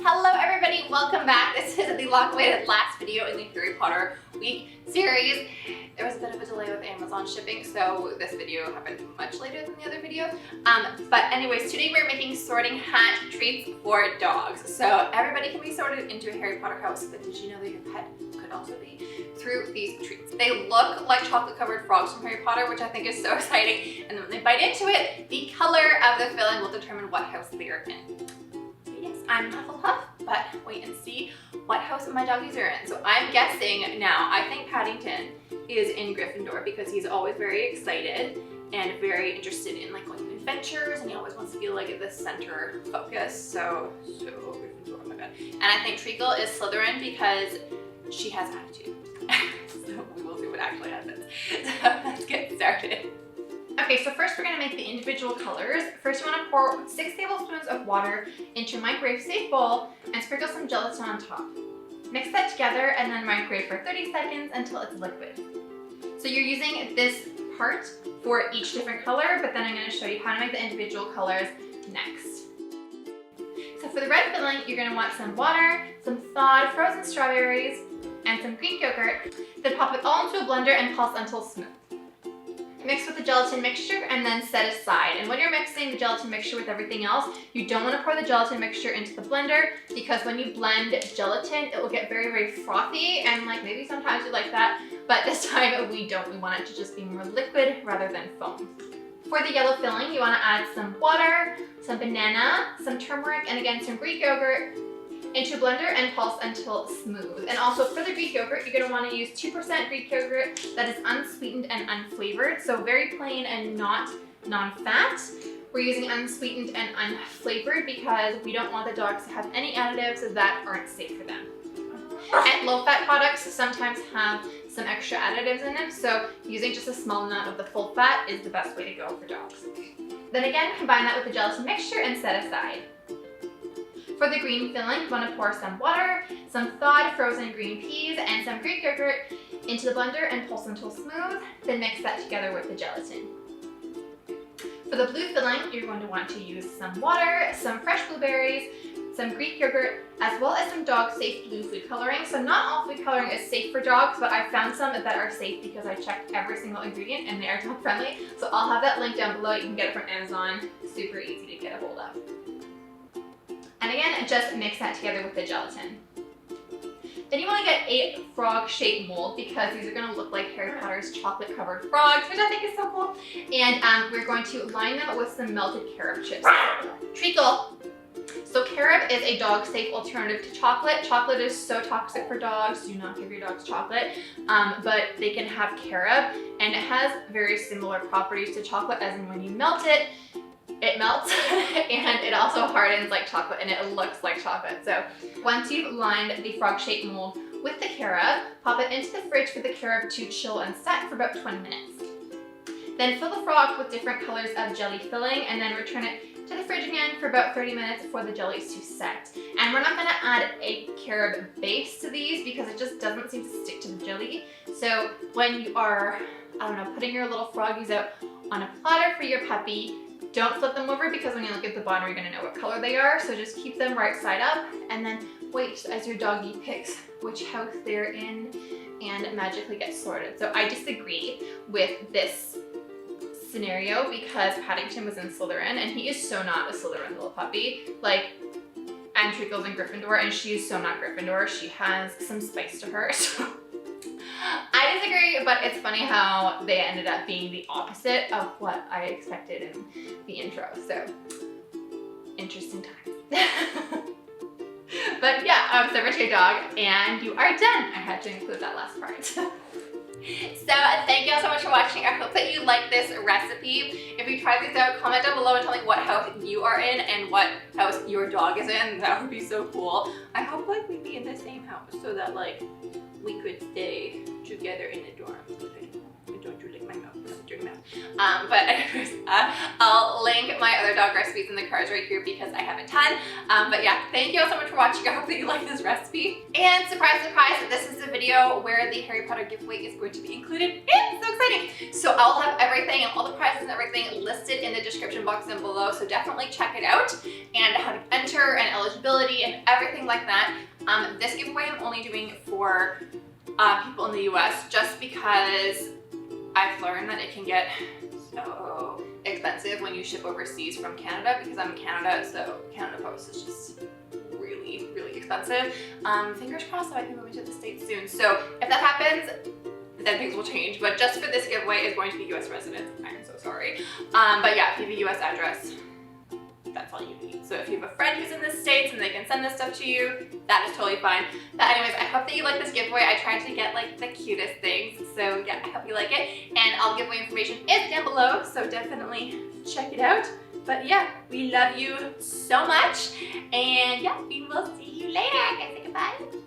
Hello everybody, welcome back. This is the long-awaited last video in the Harry Potter week series. There was a bit of a delay with Amazon shipping, so this video happened much later than the other video. But anyways, today we're making sorting hat treats for dogs. So everybody can be sorted into a Harry Potter house, but did you know that your pet could also be through these treats? They look like chocolate-covered frogs from Harry Potter, which I think is so exciting. And then when they bite into it, the color of the filling will determine what house they are in. I'm Hufflepuff, but wait and see what house my doggies are in. So I'm guessing now, I think Paddington is in Gryffindor because he's always very excited and very interested in like going on adventures, and he always wants to be like the center focus. So Gryffindor, oh my god. And I think Treacle is Slytherin because she has attitude. So we will see what actually happens. So let's get started. Okay, so first we're going to make the individual colors. First you want to pour 6 tablespoons of water into a microwave-safe bowl and sprinkle some gelatin on top. Mix that together and then microwave for 30 seconds until it's liquid. So you're using this part for each different color, but then I'm going to show you how to make the individual colors next. So for the red filling, you're going to want some water, some thawed frozen strawberries, and some Greek yogurt. Then pop it all into a blender and pulse until smooth. Mix with the gelatin mixture and then set aside. And when you're mixing the gelatin mixture with everything else, you don't want to pour the gelatin mixture into the blender because when you blend gelatin, it will get very, very frothy, and like maybe sometimes you like that, but this time we don't. We want it to just be more liquid rather than foam. For the yellow filling, you want to add some water, some banana, some turmeric, and again some Greek yogurt into a blender and pulse until smooth. And also for the Greek yogurt, you're going to want to use 2% Greek yogurt that is unsweetened and unflavored, so very plain and not non-fat. We're using unsweetened and unflavored because we don't want the dogs to have any additives that aren't safe for them. And low-fat products sometimes have some extra additives in them, so using just a small amount of the full fat is the best way to go for dogs. Then again, combine that with the gelatin mixture and set aside. For the green filling, you want to pour some water, some thawed frozen green peas, and some Greek yogurt into the blender and pulse until smooth, then mix that together with the gelatin. For the blue filling, you're going to want to use some water, some fresh blueberries, some Greek yogurt, as well as some dog-safe blue food coloring. So not all food coloring is safe for dogs, but I found some that are safe because I checked every single ingredient and they are dog friendly. So I'll have that link down below. You can get it from Amazon. Super easy to get a hold of. And again, just mix that together with the gelatin. Then you want to get a frog-shaped mold because these are going to look like Harry Potter's chocolate-covered frogs, which I think is so cool. And we're going to line them with some melted carob chips. Treacle. So carob is a dog-safe alternative to chocolate. Chocolate is so toxic for dogs. Do not give your dogs chocolate. But they can have carob, and it has very similar properties to chocolate, as in when you melt it, it melts and it also hardens like chocolate and it looks like chocolate. So once you've lined the frog-shaped mold with the carob, pop it into the fridge for the carob to chill and set for about 20 minutes. Then fill the frog with different colors of jelly filling and then return it to the fridge again for about 30 minutes for the jellies to set. And we're not going to add a carob base to these because it just doesn't seem to stick to the jelly. So when you are, putting your little froggies out on a platter for your puppy, don't flip them over because when you look at the bottom, you're going to know what color they are. So just keep them right side up and then wait as your doggy picks which house they're in and magically get sorted. So I disagree with this scenario because Paddington was in Slytherin and he is so not a Slytherin little puppy. And Treacle's in Gryffindor and she's so not Gryffindor. She has some spice to her. So I disagree, but it's funny how they ended up being the opposite of what I expected in the intro. So, interesting times. But yeah, so your dog, and you are done. I had to include that last part. So thank you all so much for watching. I hope that you like this recipe. If you try these out, comment down below and tell me what house you are in and what house your dog is in. That would be so cool. I hope we'd be in the same house so that we could stay together in the dorm. don't you lick my mouth, dirty mouth. But anyways, I'll link my other dog recipes in the cards right here because I have a ton. But yeah, thank you all so much for watching. I hope that you like this recipe. And surprise, surprise, this is the video where the Harry Potter giveaway is going to be included. It's so exciting. So I'll have everything and all the prizes and everything listed in the description box down below. So definitely check it out and how to enter and eligibility and everything like that. This giveaway I'm only doing for people in the US just because I've learned that it can get so expensive when you ship overseas from Canada because I'm in Canada, so Canada Post is just really, really expensive. Fingers crossed that I can move into the States soon. So if that happens, then things will change. But just for this giveaway is going to be US residents. I'm so sorry. But yeah, if you have a US address, that's all you need. So if you have a friend who's in the States and they can send this stuff to you, that is totally fine. But anyways, I hope that you like this giveaway. I tried to get like the cutest things. So yeah, I hope you like it. And all giveaway information is down below, so definitely check it out. But yeah, we love you so much. And yeah, we will see you later. Guys, say goodbye.